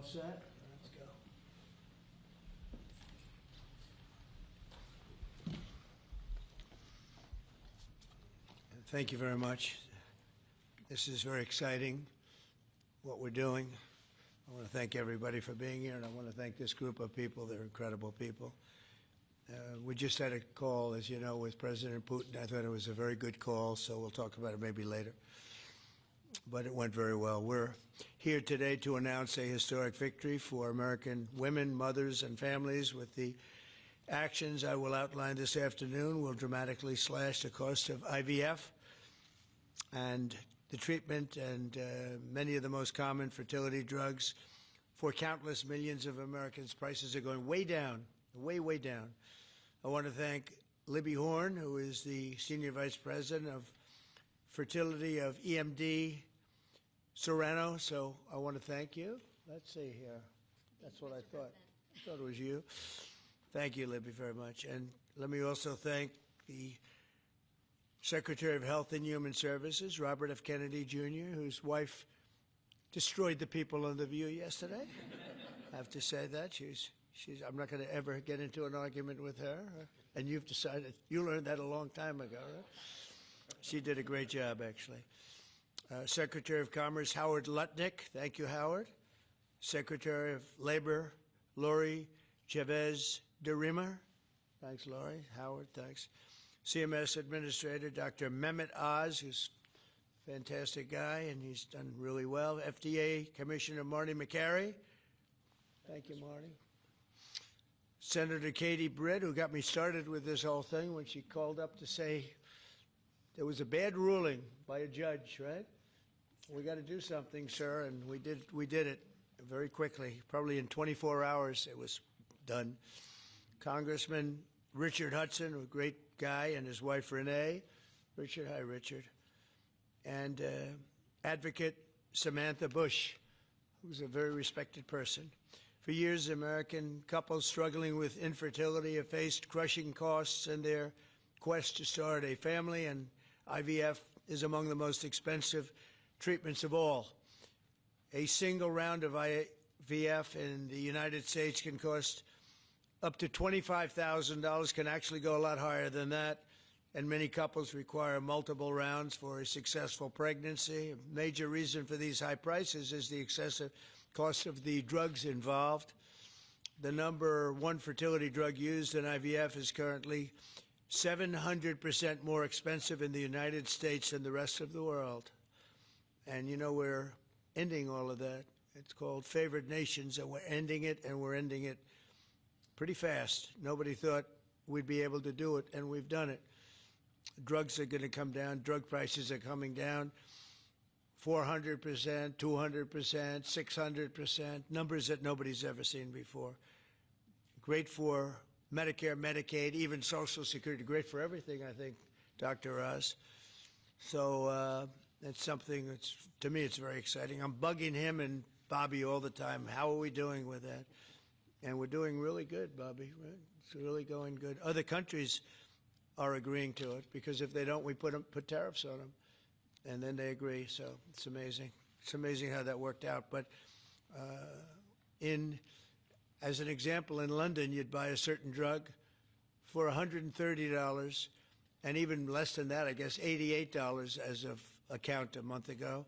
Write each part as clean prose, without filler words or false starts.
all set? Let's go. Thank you very much. This is very exciting, what we're doing. I want to thank everybody for being here, and I want to thank this group of people. They're incredible people. We just had a call, as you know, with President Putin. I thought it was a very good call, so we'll talk about it maybe later. But it went very well. We're here today to announce a historic victory for American women, mothers, and families. With the actions I will outline this afternoon, will dramatically slash the cost of IVF and the treatment and many of the most common fertility drugs for countless millions of Americans. Prices are going way down, way down. I want to thank Libby Horn, who is the Senior Vice President of Fertility of EMD Serrano. So I want to thank you. Let's see here. That's what I thought. I thought it was you. Thank you, Libby, very much. And let me also thank the Secretary of Health and Human Services, Robert F. Kennedy, Jr., whose wife destroyed the people on The View yesterday. I have to say that. I'm not going to ever get into an argument with her. And you've decided, you learned that a long time ago, right? She did a great job, actually. Secretary of Commerce, Howard Lutnick. Thank you, Howard. Secretary of Labor, Lori Chavez de Rima. Thanks, Lori. Howard, thanks. CMS Administrator, Dr. Mehmet Oz, who's a fantastic guy, and he's done really well. FDA Commissioner Marty McCary. Thank you, Marty. Senator Katie Britt, who got me started with this whole thing when she called up to say there was a bad ruling by a judge, right? We got to do something, sir, and we did it very quickly. Probably in 24 hours it was done. Congressman Richard Hudson, a great guy, and his wife Renee. Richard, hi, Richard. And Advocate Samantha Bush, who's a very respected person. For years, American couples struggling with infertility have faced crushing costs in their quest to start a family, and IVF is among the most expensive treatments of all. A single round of IVF in the United States can cost up to $25,000, can actually go a lot higher than that, and many couples require multiple rounds for a successful pregnancy. A major reason for these high prices is the excessive cost of the drugs involved. The number one fertility drug used in IVF is currently 700% more expensive in the United States than the rest of the world. And you know, we're ending all of that. It's called favored nations, and we're ending it, and we're ending it pretty fast. Nobody thought we'd be able to do it, and we've done it. Drugs are going to come down. Drug prices are coming down 400%, 200%, 600%, numbers that nobody's ever seen before. Great for Medicare, Medicaid, even Social Security. Great for everything, I think, Dr. Oz. So it's something that's, to me, it's very exciting. I'm bugging him and Bobby all the time. How are we doing with that? And we're doing really good, Bobby. Right? It's really going good. Other countries are agreeing to it, because if they don't, we put tariffs on them, and then they agree. So it's amazing. It's amazing how that worked out. But as an example, in London, you'd buy a certain drug for $130, and even less than that, I guess, $88 as of a count a month ago.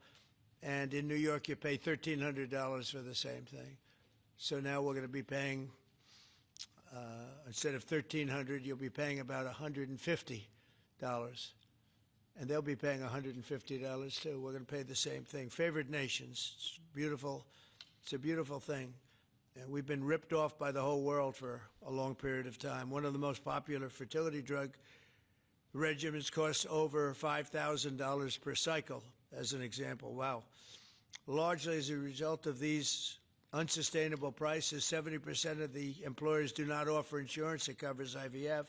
And in New York, you pay $1,300 for the same thing. So now we're going to be paying, instead of $1,300, you'll be paying about $150. And they'll be paying $150 too. We're going to pay the same thing. Favored nations. It's beautiful. It's a beautiful thing. And we've been ripped off by the whole world for a long period of time. One of the most popular fertility drug regimens costs over $5,000 per cycle, as an example. Wow. Largely as a result of these unsustainable prices, 70% of the employers do not offer insurance that covers IVF.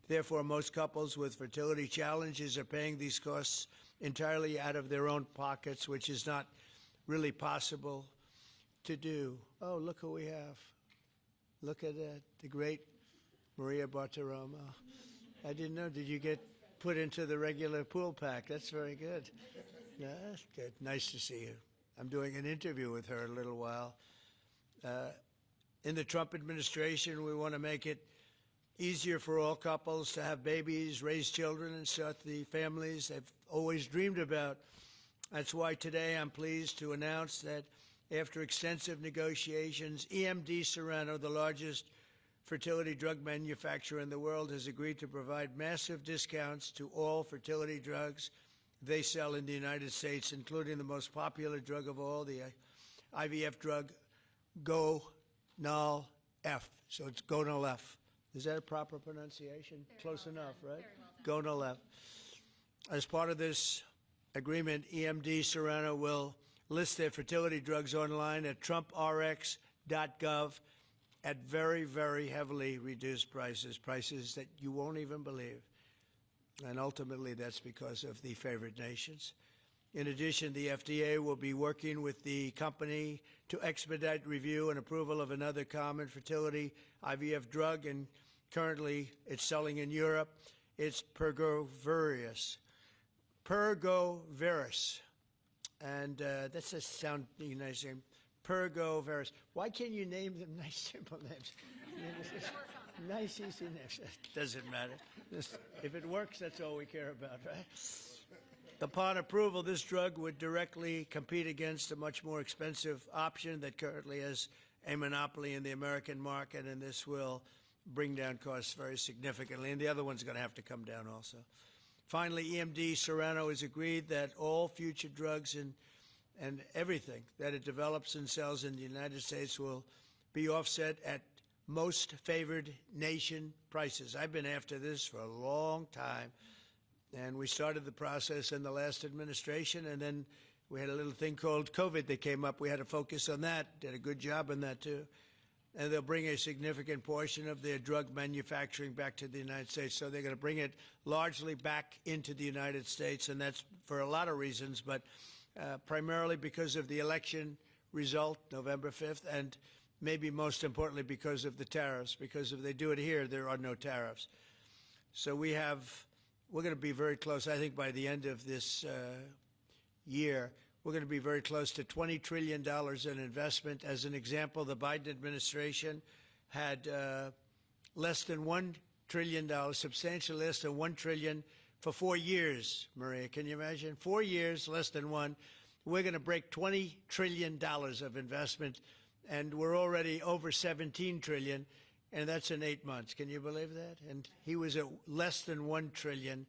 Therefore, most couples with fertility challenges are paying these costs entirely out of their own pockets, which is not really possible to do. Oh, look who we have. Look at that, the great Maria Bartiromo. I didn't know. Did you get put into the regular pool pack? That's very good. Yeah, that's good. Nice to see you. I'm doing an interview with her in a little while. In the Trump administration, we want to make it easier for all couples to have babies, raise children, and start the families they've always dreamed about. That's why today I'm pleased to announce that after extensive negotiations, EMD Serrano, the largest fertility drug manufacturer in the world, has agreed to provide massive discounts to all fertility drugs they sell in the United States, including the most popular drug of all, the IVF drug Gonal-F. So it's Gonal-F. Is that a proper pronunciation? Very Close well enough, done. right? Very well done. Gonal-F. As part of this agreement, EMD Serrano will list their fertility drugs online at trumprx.gov at very, very heavily reduced prices, prices that you won't even believe. And ultimately, that's because of the favored nations. In addition, the FDA will be working with the company to expedite review and approval of another common fertility IVF drug, and currently it's selling in Europe. It's Pergoveris. And that's a sound nice name. Pergoveris. Why can't you name them nice, simple names? Nice, easy names. Doesn't matter. If it works, that's all we care about, right? Upon approval, this drug would directly compete against a much more expensive option that currently has a monopoly in the American market, and this will bring down costs very significantly. And the other one's going to have to come down also. Finally, EMD Serrano has agreed that all future drugs and everything that it develops and sells in the United States will be offset at most favored nation prices. I've been after this for a long time. And we started the process in the last administration, and then we had a little thing called COVID that came up. We had to focus on that, did a good job on that, too. And they'll bring a significant portion of their drug manufacturing back to the United States. So they're going to bring it largely back into the United States, and that's for a lot of reasons, but primarily because of the election result, November 5th, and maybe most importantly because of the tariffs, because if they do it here, there are no tariffs. So we're going to be very close. I think by the end of this year, we're going to be very close to $20 trillion in investment. As an example, the Biden administration had less than $1 trillion, substantially less than $1 trillion for 4 years, Maria. Can you imagine? 4 years, less than one. We're going to break $20 trillion of investment, and we're already over $17 trillion. And that's in 8 months. Can you believe that? And he was at less than $1 trillion.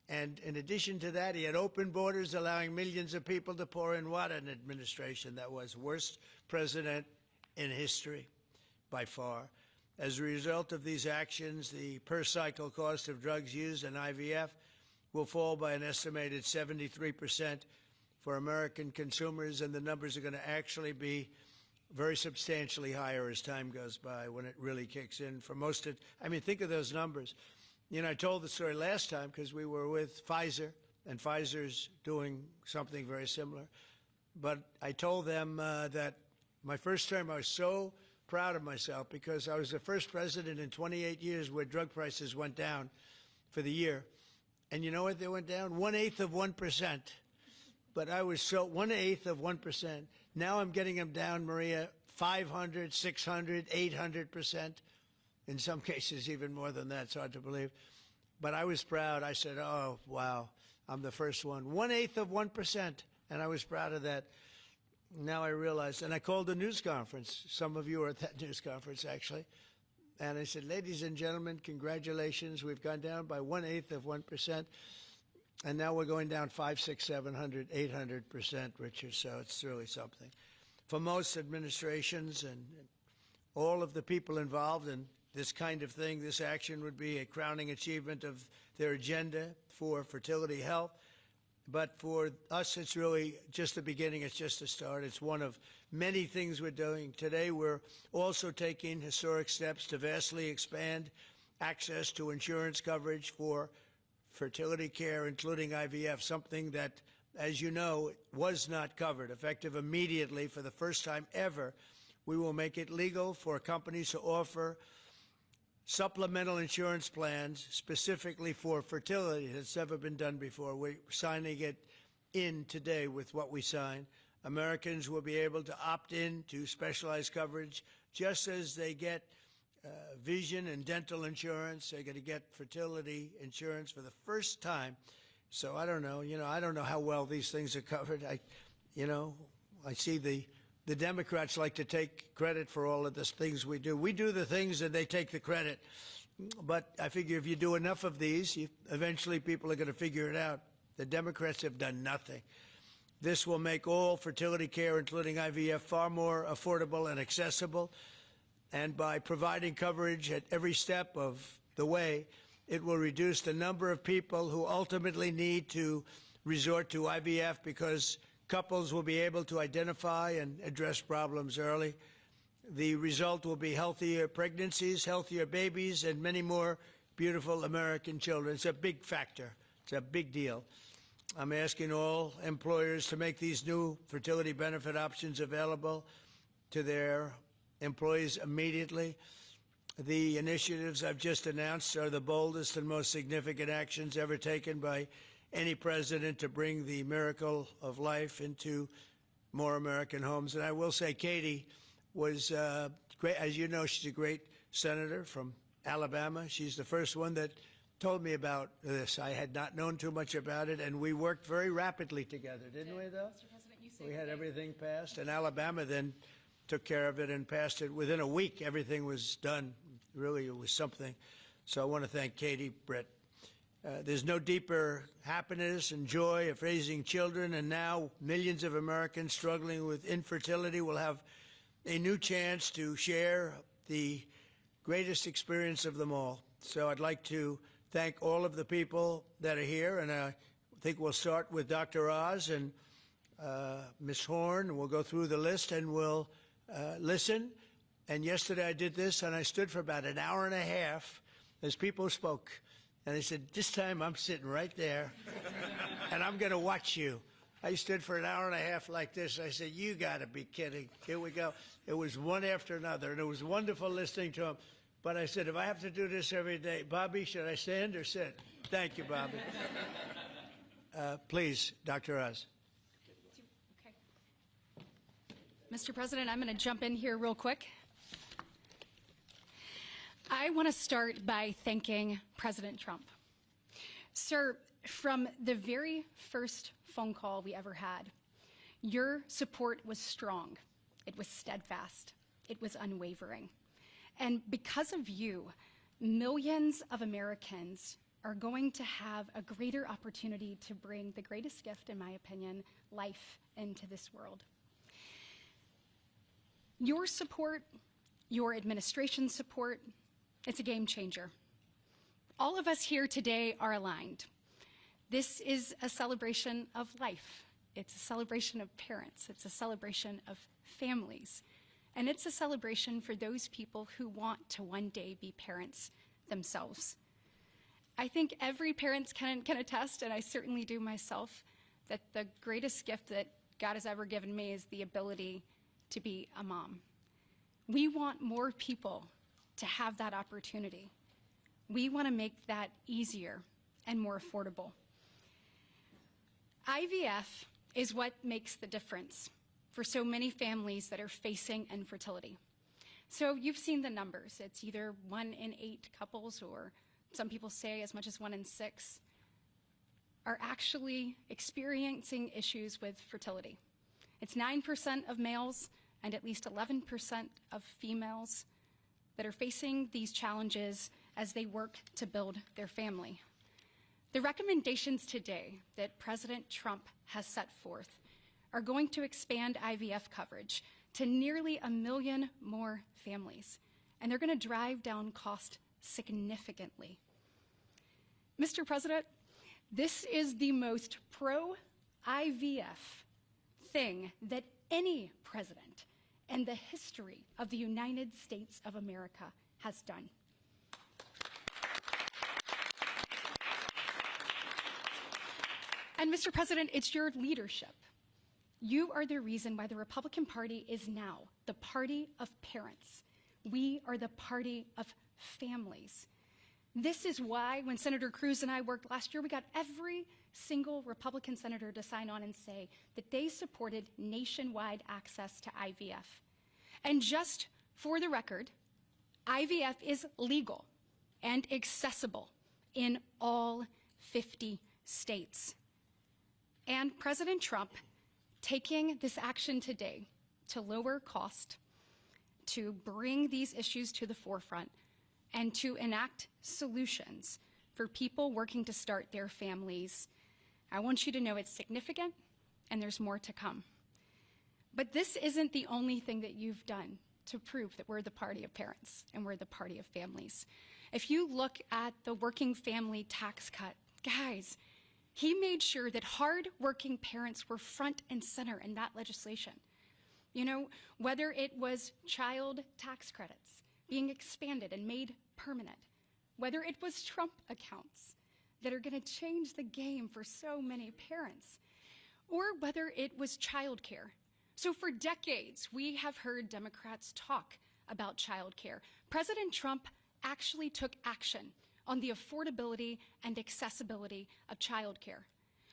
And in addition to that, he had open borders, allowing millions of people to pour in. What an administration that was. Worst president in history, by far. As a result of these actions, the per-cycle cost of drugs used in IVF will fall by an estimated 73% for American consumers, and the numbers are going to actually be very substantially higher as time goes by when it really kicks in. For most of, I mean, think of those numbers. You know, I told the story last time because we were with Pfizer, and Pfizer's doing something very similar. But I told them that my first term, I was so proud of myself because I was the first president in 28 years where drug prices went down for the year. And you know what they went down? 1/8 of 1%. But I was so 1/8 of 1%. Now I'm getting them down, Maria, 500, 600, 800%. In some cases, even more than that. It's hard to believe. But I was proud. I said, oh, wow, I'm the first one. 1/8 of 1%. And I was proud of that. Now I realize, and I called a news conference. Some of you were at that news conference, actually. And I said, ladies and gentlemen, congratulations. We've gone down by 1/8 of 1%. And now we're going down 500, 600, 700, 800%, Richard. So it's really something. For most administrations and all of the people involved in this kind of thing, this action would be a crowning achievement of their agenda for fertility health. But for us, it's really just the beginning. It's just a start. It's one of many things we're doing. Today, we're also taking historic steps to vastly expand access to insurance coverage for fertility care, including IVF, something that, as you know, was not covered. Effective immediately, for the first time ever, we will make it legal for companies to offer supplemental insurance plans specifically for fertility. It's never been done before. We're signing it in today with what we sign. Americans will be able to opt in to specialized coverage just as they get vision and dental insurance. They're going to get fertility insurance for the first time. So I don't know, I don't know how well these things are covered. I see the Democrats like to take credit for all of the things we do. We do the things and they take the credit. But I figure if you do enough of these, eventually people are going to figure it out. The Democrats have done nothing. This will make all fertility care, including IVF, far more affordable and accessible. And by providing coverage at every step of the way, it will reduce the number of people who ultimately need to resort to IVF because couples will be able to identify and address problems early. The result will be healthier pregnancies, healthier babies, and many more beautiful American children. It's a big factor. It's a big deal. I'm asking all employers to make these new fertility benefit options available to their employees immediately. The initiatives I've just announced are the boldest and most significant actions ever taken by any president to bring the miracle of life into more American homes. And I will say Katie was great. As you know, she's a great senator from Alabama. She's the first one that told me about this. I had not known too much about it, and we worked very rapidly together, didn't we, though? Mr. President, you saved We had the day. everything passed, and Alabama then took care of it and passed it. Within a week, everything was done. Really, it was something. So I want to thank Katie, Britt. There's no deeper happiness and joy of raising children, and now millions of Americans struggling with infertility will have a new chance to share the greatest experience of them all. So I'd like to thank all of the people that are here, and I think we'll start with Dr. Oz and Ms. Horn. We'll go through the list and we'll listen. And yesterday I did this, and I stood for about an hour and a half as people spoke. And I said, this time I'm sitting right there, and I'm going to watch you. I stood for an hour and a half like this. I said, you got to be kidding. Here we go. It was one after another, and it was wonderful listening to them. But I said, if I have to do this every day, Bobby, should I stand or sit? Thank you, Bobby. Please, Dr. Oz. Okay. Mr. President, I'm going to jump in here real quick. I want to start by thanking President Trump. Sir, from the very first phone call we ever had, your support was strong. It was steadfast. It was unwavering. And because of you, millions of Americans are going to have a greater opportunity to bring the greatest gift, in my opinion, life into this world. Your support, your administration's support, it's a game changer. All of us here today are aligned. This is a celebration of life. It's a celebration of parents. It's a celebration of families. And it's a celebration for those people who want to one day be parents themselves. I think every parent can attest, and I certainly do myself, that the greatest gift that God has ever given me is the ability to be a mom. We want more people to have that opportunity. We want to make that easier and more affordable. IVF is what makes the difference for so many families that are facing infertility. So you've seen the numbers. It's either 1 in 8 couples, or some people say as much as 1 in 6, are actually experiencing issues with fertility. It's 9% of males and at least 11% of females that are facing these challenges as they work to build their family. The recommendations today that President Trump has set forth are going to expand IVF coverage to nearly 1 million more families, and they're going to drive down cost significantly. Mr. President, this is the most pro-IVF thing that any president in the history of the United States of America has done. And Mr. President, it's your leadership. You are the reason why the Republican Party is now the party of parents. We are the party of families. This is why when Senator Cruz and I worked last year, we got every single Republican senator to sign on and say that they supported nationwide access to IVF. And just for the record, IVF is legal and accessible in all 50 states. And President Trump taking this action today to lower cost, to bring these issues to the forefront, and to enact solutions for people working to start their families, I want you to know it's significant and there's more to come. But this isn't the only thing that you've done to prove that we're the party of parents and we're the party of families. If you look at the working family tax cut, guys, he made sure that hard-working parents were front and center in that legislation. You know, whether it was child tax credits being expanded and made permanent, whether it was Trump accounts that are going to change the game for so many parents, or whether it was childcare. So for decades, we have heard Democrats talk about childcare. President Trump actually took action on the affordability and accessibility of childcare.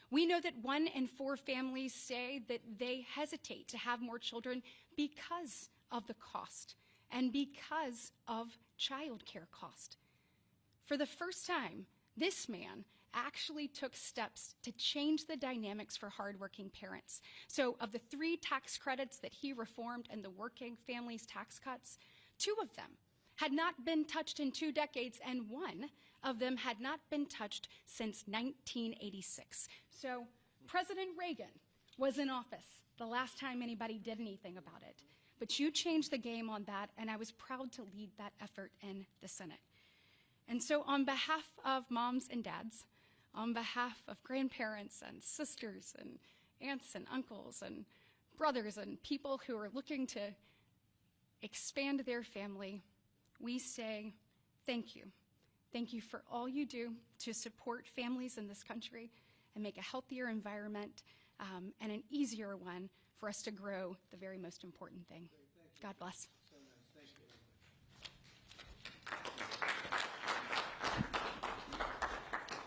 We know that 1 in 4 families say that they hesitate to have more children because of the cost and because of childcare cost. For the first time, this man actually took steps to change the dynamics for hardworking parents. So of the 3 tax credits that he reformed and the working families tax cuts, 2 of them had not been touched in 2 decades, and 1 of them had not been touched since 1986. So President Reagan was in office the last time anybody did anything about it. But you changed the game on that, and I was proud to lead that effort in the Senate. And so on behalf of moms and dads, on behalf of grandparents and sisters and aunts and uncles and brothers and people who are looking to expand their family, we say thank you. Thank you for all you do to support families in this country and make a healthier environment and an easier one for us to grow the very most important thing. God bless.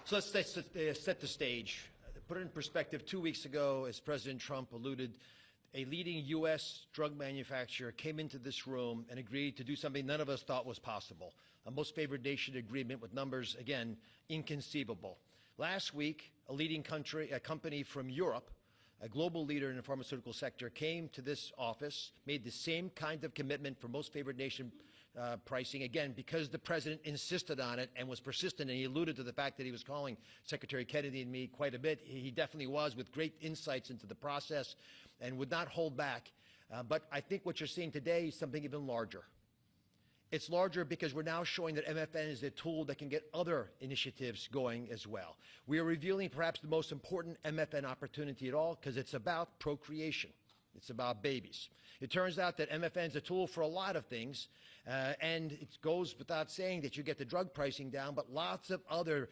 So let's set the stage. Put it in perspective, 2 weeks ago, as President Trump alluded, a leading U.S. drug manufacturer came into this room and agreed to do something none of us thought was possible. A most favored nation agreement with numbers, again, inconceivable. Last week, a company from Europe, a global leader in the pharmaceutical sector, came to this office, made the same kind of commitment for most favored nation pricing, again, because the president insisted on it and was persistent, and he alluded to the fact that he was calling Secretary Kennedy and me quite a bit. He definitely was, with great insights into the process and would not hold back. But I think what you're seeing today is something even larger. It's larger because we're now showing that MFN is a tool that can get other initiatives going as well. We are revealing perhaps the most important MFN opportunity at all because it's about procreation. It's about babies. It turns out that MFN is a tool for a lot of things, and it goes without saying that you get the drug pricing down, but lots of other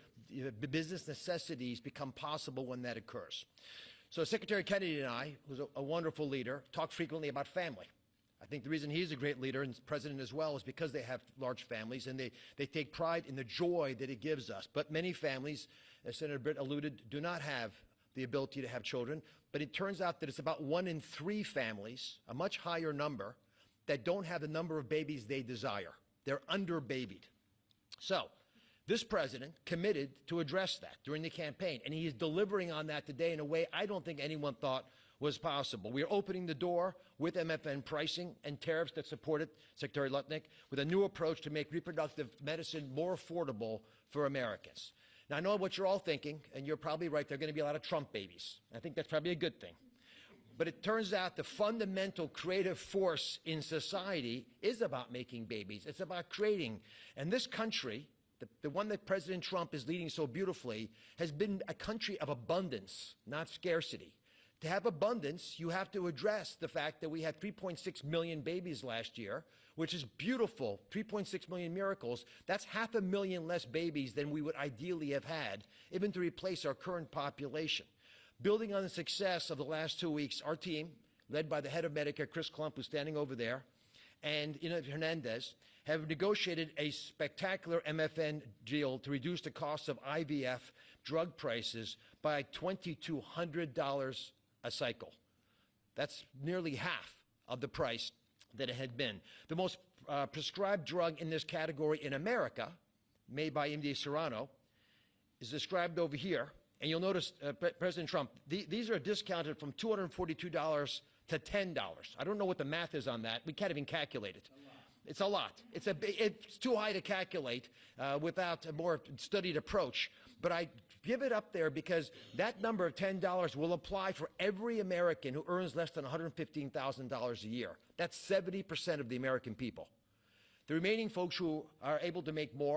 business necessities become possible when that occurs. So Secretary Kennedy and I, who's a wonderful leader, talk frequently about family. I think the reason he's a great leader, and president as well, is because they have large families and they take pride in the joy that it gives us. But many families, as Senator Britt alluded, do not have the ability to have children. But it turns out that it's about 1 in 3 families, a much higher number, that don't have the number of babies they desire. They're under-babied. So this president committed to address that during the campaign, and he is delivering on that today in a way I don't think anyone thought was possible. We are opening the door with MFN pricing and tariffs that support it, Secretary Lutnick, with a new approach to make reproductive medicine more affordable for Americans. Now, I know what you're all thinking, and you're probably right. There are going to be a lot of Trump babies. I think that's probably a good thing. But it turns out the fundamental creative force in society is about making babies. It's about creating. And this country, the one that President Trump is leading so beautifully, has been a country of abundance, not scarcity. To have abundance, you have to address the fact that we had 3.6 million babies last year, which is beautiful, 3.6 million miracles. That's 500,000 less babies than we would ideally have had, even to replace our current population. Building on the success of the last 2 weeks, our team, led by the head of Medicare, Chris Klump, who's standing over there, and Ina Hernandez, have negotiated a spectacular MFN deal to reduce the cost of IVF drug prices by $2,200 a cycle. That's nearly half of the price that it had been. The most prescribed drug in this category in America, made by MD Serrano, is described over here. And you'll notice, President Trump, these are discounted from $242 to $10. I don't know what the math is on that. We can't even calculate it. It's a lot. It's too high to calculate without a more studied approach. But I give it up there because that number of $10 will apply for every American who earns less than $115,000 a year. That's 70% of the American people. The remaining folks who are able to make more